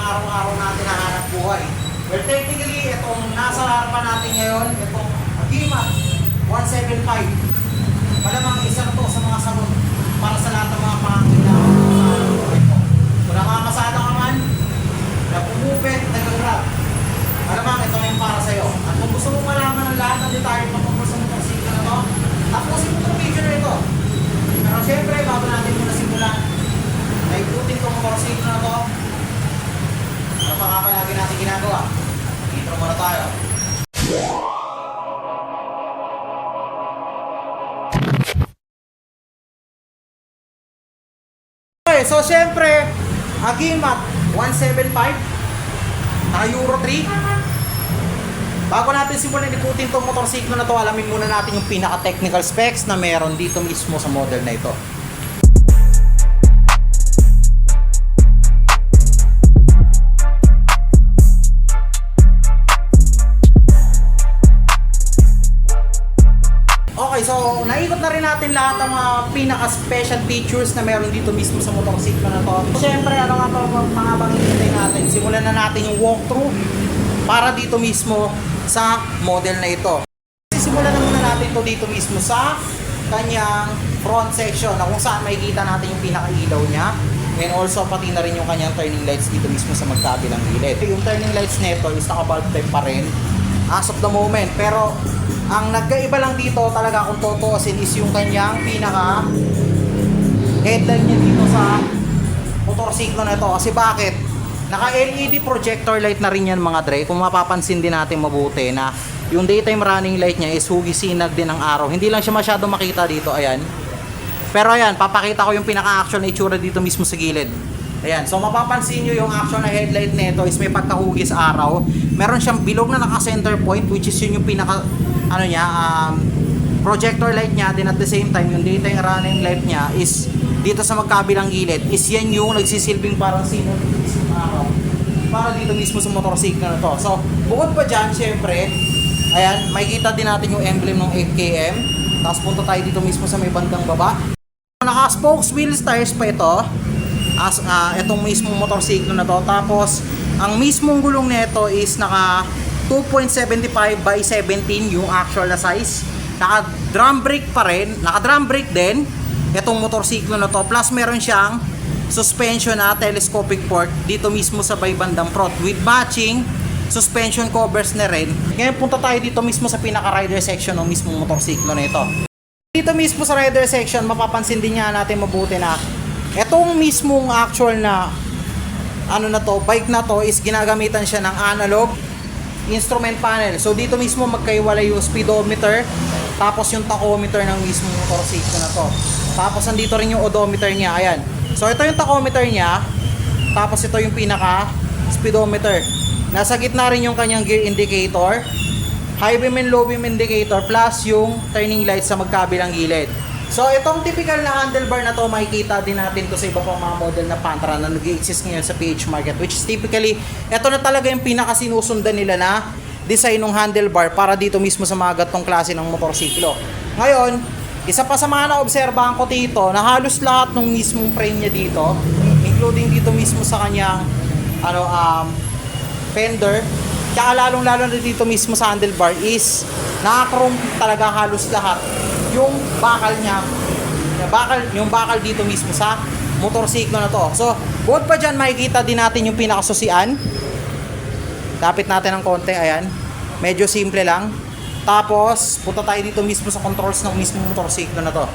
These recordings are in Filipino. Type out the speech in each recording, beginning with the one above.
pang-araw-araw natin na hanap buhay. Well, technically, itong nasa harapan natin ngayon, itong Agimat 175. Malamang isa na to sa mga sagot para sa lahat ng mga pangangailangan sa hanap buhay mo. Kung nakamasada ka man, napumupit, nag-grab, malamang ito ngayon para sa'yo. At kung gusto mo malaman ang lahat ng detalye patungkol sa motorsiklo na to, tapusin mo itong video na ito. Pero syempre, bago natin muna simulan, naikutin itong motorsiklo na to. Ano pa nga ba lagi natin ginagawa? Intro muna tayo. Okay, so syempre, Agimat 175 na Euro 3. Bago natin simulan ikutin itong motorsiklo na to, alamin muna natin yung pinaka-technical specs na meron dito mismo sa model na ito. Okay, so naikot na rin natin lahat ng mga pinaka-special features na meron dito mismo sa motorsiklo na to. Siyempre, ano nga pa mga bangintay natin? Simulan na natin yung walkthrough para dito mismo sa model na ito. Simulan na muna natin to dito mismo sa kanyang front section na kung saan makikita natin yung pinaka-ilaw niya. And also pati na rin yung kanyang turning lights dito mismo sa magkabilang gilid. Yung turning lights nito is naka-bulb type pa rin as of the moment. Pero ang nagkaiba lang dito talaga kung tutuusin is yung kanyang pinaka headlight niya dito sa motorsiklo na ito. Kasi bakit? Naka LED projector light na rin yan mga dre. Kung mapapansin din natin mabuti na yung daytime running light niya is hugisinag din ng araw. Hindi lang siya masyado makita dito, ayan. Pero ayan, papakita ko yung pinaka-action na itsura dito mismo sa gilid. Ayan, so mapapansin nyo yung action na headlight nito is may pagkahugis araw. Meron siyang bilog na naka-center point, which is yun yung pinaka projector light niya. Din at the same time, yung daytime running light niya is dito sa magkabilang gilid is yan yung nagsisilbing parang sinon ng araw para dito mismo sa motorsiklo na to. So, bukod pa dyan, syempre, ayan, makikita din natin yung emblem ng 8KM. Tapos punta tayo dito mismo sa may bandang baba. Naka-spokes wheels tires pa ito. Itong mismong motorsiklo na to. Tapos, ang mismong gulong nito is naka 2.75 by 17 yung actual na size. Naka drum brake pa rin. Naka drum brake din itong motorsiklo na to. Plus, meron siyang suspension na telescopic port dito mismo sa may bandang front with matching suspension covers na rin. Ngayon punta tayo dito mismo sa pinaka-rider section ng mismong motorsiklo na ito. Dito mismo sa rider section, mapapansin din nga natin mabuti na etong mismong actual na bike na to is ginagamitan siya ng analog instrument panel. So dito mismo magkaiwalay yung speedometer tapos yung tachometer ng mismong motorsiklo na to. Tapos andito rin yung odometer niya, ayan. So ito yung tachometer niya, tapos ito yung pinaka speedometer. Nasa gitna rin yung kanyang gear indicator, high beam and low beam indicator, plus yung turning lights sa magkabilang gilid. So itong typical na handlebar na to, makikita din natin to sa iba pang mga model na Pantra na nag-exist ngayon sa PH market, which is typically, ito na talaga yung pinakasinusundan nila na design ng handlebar para dito mismo sa mga gatong klase ng motorsiklo. Ngayon, isa pa sa mga naobserbahan ko dito, na halos lahat ng mismong frame niya dito, including dito mismo sa kanyang fender, kaya lalong-lalo na dito mismo sa handlebar is naka-chrome talaga halos lahat yung bakal niya, yung bakal dito mismo sa motorsiklo na to. So, bukod pa dyan, makikita din natin yung pinakasusian. Lapit natin ng konti, ayan. Medyo simple lang. Tapos, punta tayo dito mismo sa controls ng mismong motorsiklo na to.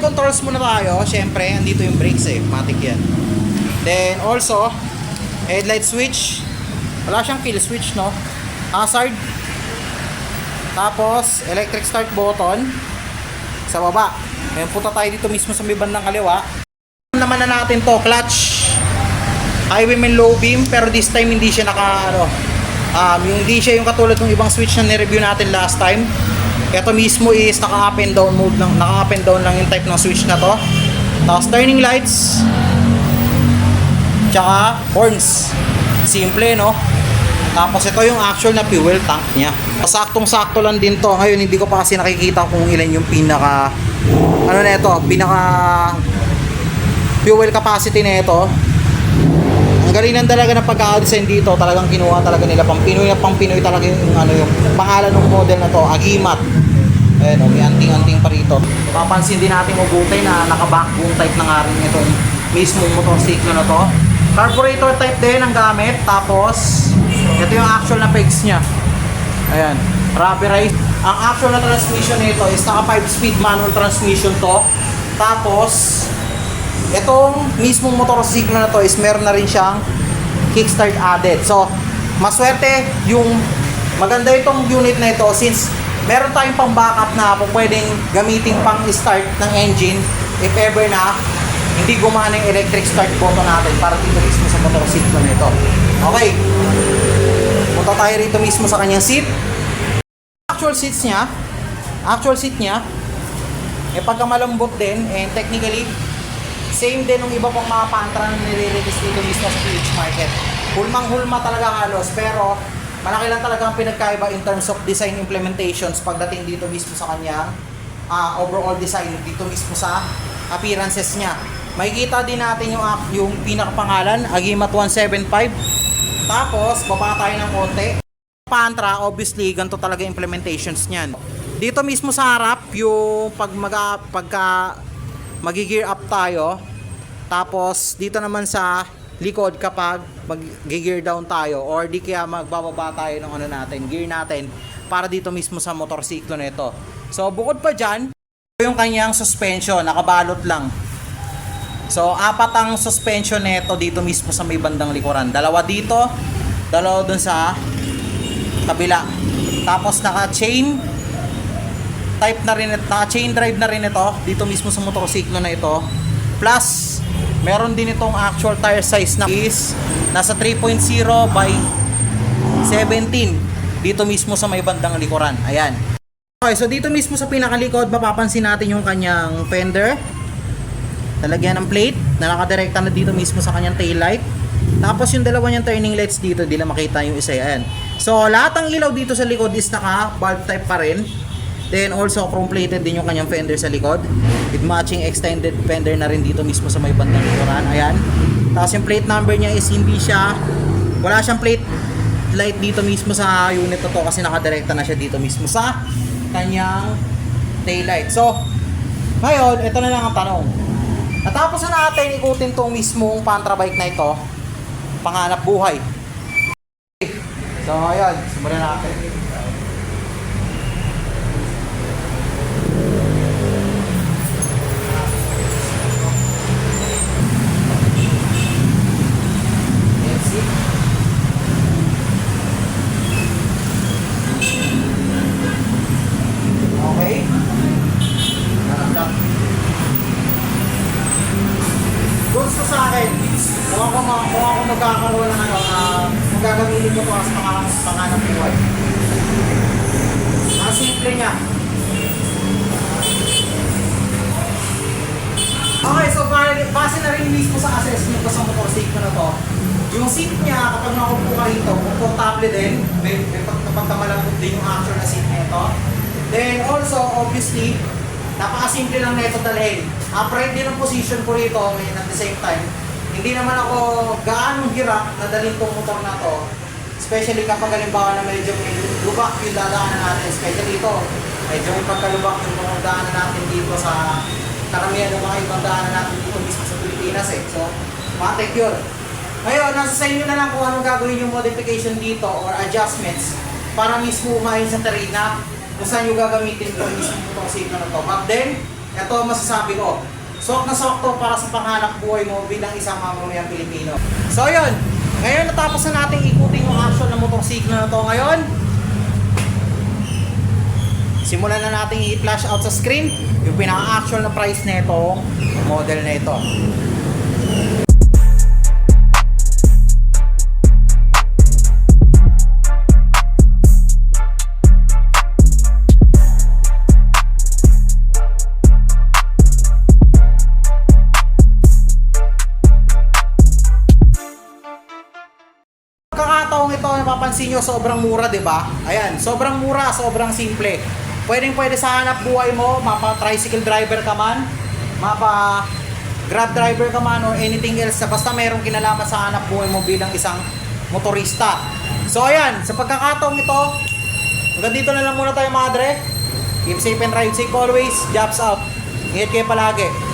Controls muna tayo, syempre, andito yung brakes matic yan. Then, also, headlight switch. Wala siyang kill switch, no? Hazard. Tapos, electric start button sa baba. Ngayon punta tayo dito mismo sa may bandang kaliwa. Naman na natin to, clutch, high beam and low beam, pero this time hindi siya hindi siya yung katulad ng ibang switch na ni-review natin last time. Ito mismo is naka up and down mode lang, naka up and down lang yung type ng switch na to. Tapos turning lights, tsaka horns. Simple, no? Tapos ito yung actual na fuel tank niya. Saktong-sakto lang din to. Ngayon hindi ko pa kasi nakikita kung ilan yung pinaka pinaka fuel capacity na ito. Ang galingan talaga ng pagka-design dito, talagang kinuha talaga nila pang Pinoy na pang Pinoy talaga yung ano yung pangalan ng model na to, Agimat. Ayan o, may anting-anting pa rito. Papansin din natin mabuti na naka-backbone type na nga rin ito mismong motorsiklo na to. Carburetor type din ang gamit. Tapos, ito yung actual na pegs niya. Ayan, rubberized. Ang actual na transmission nito is naka 5-speed manual transmission to. Tapos, itong mismong motorsiklo na to is meron na rin siyang kickstart added. So, maswerte yung maganda itong unit na ito since meron tayong pang backup na po pwedeng gamitin pang start ng engine if ever na hindi gumana yung electric start button natin para dito mismo sa motorsiklo na ito. Okay. Punta tayo rito mismo sa kanyang seat. Actual seat niya, pagkamalambot din, and technically, same din ng iba pang mga Pantra na nire-release dito mismo sa PH market. Hulmang-hulma talaga halos, pero malaki lang talaga ang pinagkaiba in terms of design implementations pagdating dito mismo sa kanyang overall design dito mismo sa appearances niya. Makikita din natin yung pinakapangalan, Agimat 175. Tapos, baba tayo ng konti. Pantra, obviously, ganito talaga implementations niyan. Dito mismo sa harap, yung pagka magi-gear up tayo. Tapos, dito naman sa likod kapag mag-gear down tayo or di kaya magbababa tayo ng ano natin, gear natin para dito mismo sa motorsiklo nito. So, bukod pa dyan, yung kanyang suspension, nakabalot lang. So, 4 ang suspension nito dito mismo sa may bandang likuran. 2 dito, 2 dun sa kabila. Tapos naka-chain type na rin, naka-chain drive na rin ito dito mismo sa motorsiklo na ito. Plus, meron din itong actual tire size na is nasa 3.0 by 17 dito mismo sa may bandang likuran. Ayan. Okay, so dito mismo sa pinakalikod, mapapansin natin yung kanyang fender. Talagyan ng plate na nakadirekta na dito mismo sa kanyang tail light. Tapos yung dalawa niyang turning lights dito, di na makita yung isa yan. So lahat ng ilaw dito sa likod is naka bulb type pa rin. Then also chrome plated din yung kanyang fender sa likod with matching extended fender na rin dito mismo sa may bandang likuran. Ayan. Tapos yung plate number niya is wala siyang plate light dito mismo sa unit na to kasi nakadirekta na siya dito mismo sa kanyang tail light. So ngayon, ito na lang ang tanong. Natapos na natin ikutin tong mismong Pantra bike na ito, panghanap buhay. So ayun, simulan natin. Let's see. Okay. Gusto sa akin, kung ako magkakaroon ng magagamitin ko ito as panganap buhay. Ang simple niya. Okay, so base na rin mismo sa assessment ko sa motorsiklo na to. Yung seat niya, kapag nakaupo ka rito, komportable din. Kapag malambot din yung actual na seat nito. Then also, obviously, napakasimple lang nito dalhin. Upright din ang position ko rito, and at the same time, hindi naman ako gaano hirap na dalhin tong motor na to. Especially kapag halimbawa na medyo may lubak yung dadaanan natin. Especially ito, medyo may pagkalubak yung mga daanan natin dito sa karamihan ng mga ibang daanan natin dito mismo sa Pilipinas eh. So, matik yun. Ngayon, nasa sa inyo na lang kung anong gagawin yung modification dito or adjustments para mismo umayon sa terrain na kung saan yung gagamitin ko mismo itong signal na to. But then, ito masasabi ko, sok na sok to para sa panghanap buhay mo bilang isang mamamayang Pilipino. So yun, ngayon natapos na natin ikutin yung action ng motorsiklo na to ngayon. Simulan na natin i-flash out sa screen yung pinaka-actual na price na itong model na ito. Ito, napapansin nyo, sobrang mura, di ba? Ayan, sobrang mura, sobrang simple. Pwede sa hanap buhay mo, mapa-tricycle driver ka man, grab driver ka man or anything else na basta mayroong kinalaman sa hanap buhay mo bilang isang motorista. So ayan, sa pagkakataong ito, hanggang dito na lang muna tayo mga dre. Keep safe and ride safe always. Jobs out. Ingat kayo palagi.